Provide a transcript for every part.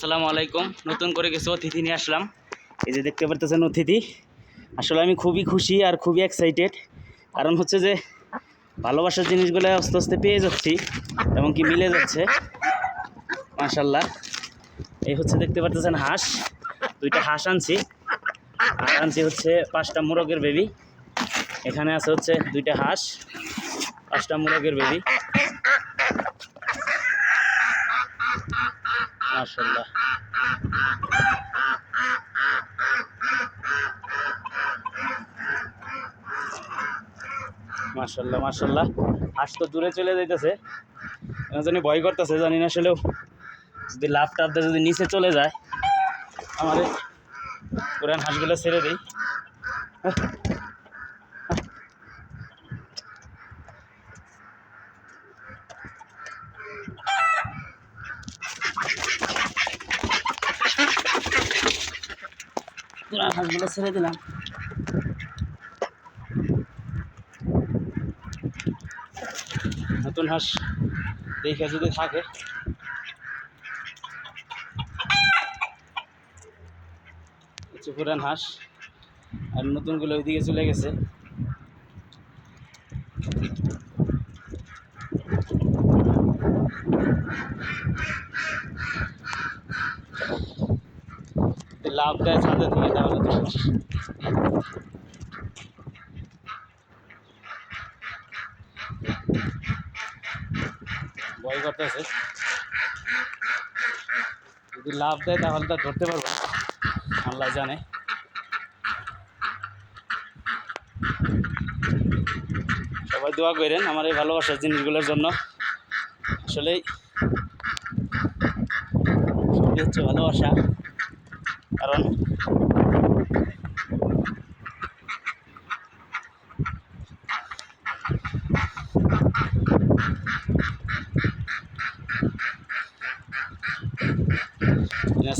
আসসালামু আলাইকুম। নতুন করে কিছু অতিথি নিয়ে আসলাম। এই যে দেখতে পারতেছেন অতিথি। আসলে আমি খুবই খুশি আর খুবই এক্সাইটেড, কারণ হচ্ছে যে ভালোবাসার জিনিসগুলো আস্তে আস্তে পেয়ে যাচ্ছি এবং কি মিলে যাচ্ছে মাশাল্লাহ। এই হচ্ছে দেখতে পারতেছেন হাঁস, দুইটা হাঁস আনছি, আর আনছি হচ্ছে 5টা মোরগের বেবি। এখানে আছে হচ্ছে দুইটা হাঁস, 5টা মোরগের বেবি মাশাল্লাহ। মাশাল্লাহ মাশাল্লাহ। হাঁস তো দূরে চলে যাইতেছে, জানি ভয় করতেছে, জানি না আসলেও যদি লাভ টাভ যদি নিচে চলে যায় আমার পুরান হাঁসগুলো ছেড়ে দিই। পুরান হাঁসগুলো ছেড়ে দিলাম। নতুন হাঁস দেখে যদি থাকে, হচ্ছে পুরান হাঁস, আর নতুনগুলো ওইদিকে চলে গেছে। লাভ দেয় ছাদে থেকে, তাহলে তো ভয় করতেছে। যদি লাভ দেয় তাহলে তো ধরতে পারবো, আল্লাহ জানে। সবাই দোয়া করেন আমার এই ভালোবাসার জিনিসগুলোর জন্য। আসলেই সবই হচ্ছে ভালোবাসা, কারণ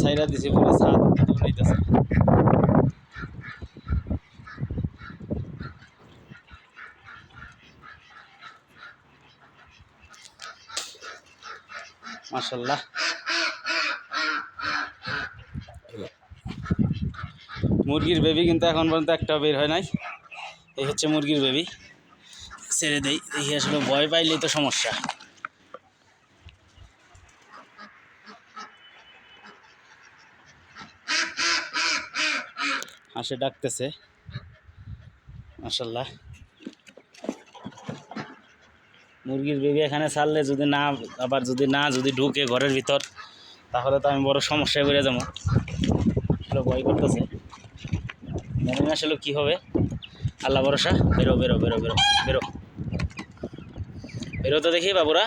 সাইরা দিছি পুরো ছাদ দৌড়াইতেছে। মাশাল্লাহ। মুরগির বেবি কিন্তু এখন পর্যন্ত একটাও বের হয় নাই। এই হচ্ছে মুরগির বেবি, ছেড়ে দেই দেখি। আসলে ভয় পাইলেই তো সমস্যা। হাসে ডাকতেছে মাশাল্লাহ। মুরগির বেবি এখানে ছাড়লে যদি না, আবার যদি ঢুকে ঘরের ভিতর, তাহলে তো আমি বড় সমস্যায় পড়ে যাবো। আসলে ভয় করতেছে, জানি না আসলে কী হবে। আল্লাহ ভরসা। বেরো বেরো বেরো বেরো বেরো বেরো তো দেখি বাবুরা।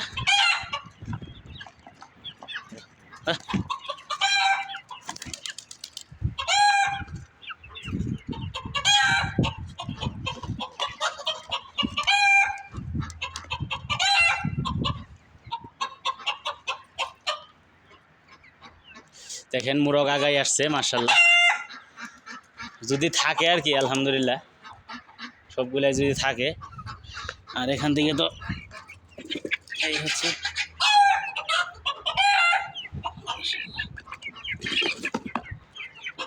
দেখেন মুরগ আগাই আসছে মাশাল্লাহ। যদি থাকে আর কি আলহামদুলিল্লাহ, সবগুলাই যদি থাকে। আর এখান থেকে তো এই হচ্ছে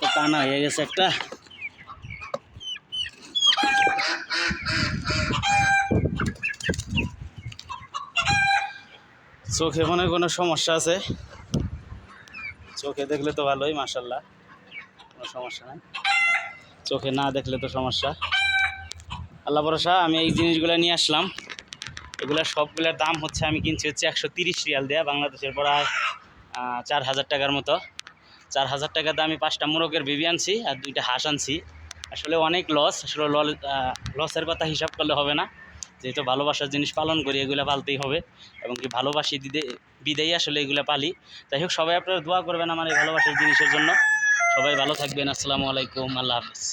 তো কানা হয়ে গেছে একটা। চোখে মনে কোনো সমস্যা আছে, চোখে দেখলে তো ভালোই মাশাল্লাহ, কোনো সমস্যা নাই। চোখে না দেখলে তো সমস্যা। আল্লাহ ভরসা। আমি এই জিনিসগুলো নিয়ে আসলাম, এগুলো সবগুলোর দাম হচ্ছে, আমি কিনছি হচ্ছে 130 রিয়াল দেয়া, বাংলাদেশের প্রায় 4000 টাকার মতো। 4000 টাকা দামে 5টা মোরগের বেবি আনছি আর 2টা হাঁস আনছি। আসলে অনেক লস, আসলে লসের কথা হিসাব করলে হবে না, যেহেতু ভালোবাসার জিনিস পালন করি, এগুলো পালতেই হবে এবং কি ভালোবাসি বিদেই আসলে এগুলো পালি। যাই হোক, সবাই আপনারা দোয়া করবেন আমার এই ভালোবাসার জিনিসের জন্য। সবাই ভালো থাকবেন। আসসালামু আলাইকুম, আল্লাহ হাফিজ।